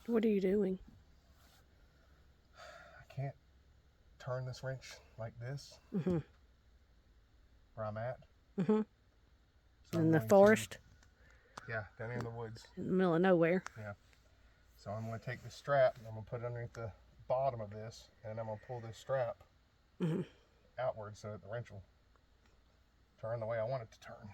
What are you doing? I can't turn this wrench like this Mm-hmm. where I'm at. Mm-hmm. So In the forest? Yeah, down here in the woods. In the middle of nowhere. Yeah. So I'm going to take the strap and I'm going to put it underneath the bottom of this, and I'm going to pull this strap outward so that the wrench will turn the way I want it to turn.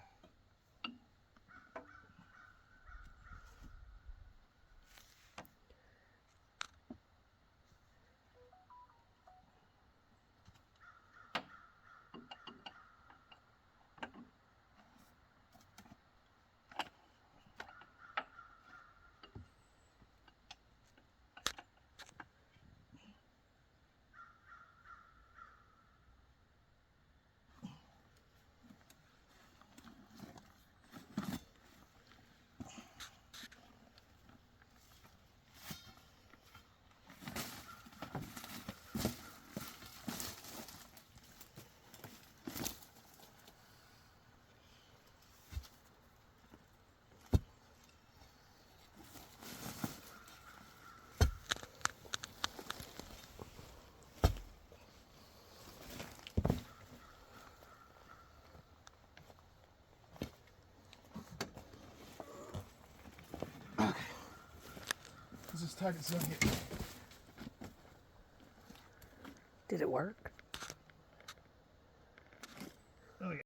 This is tight as I get. Did it work?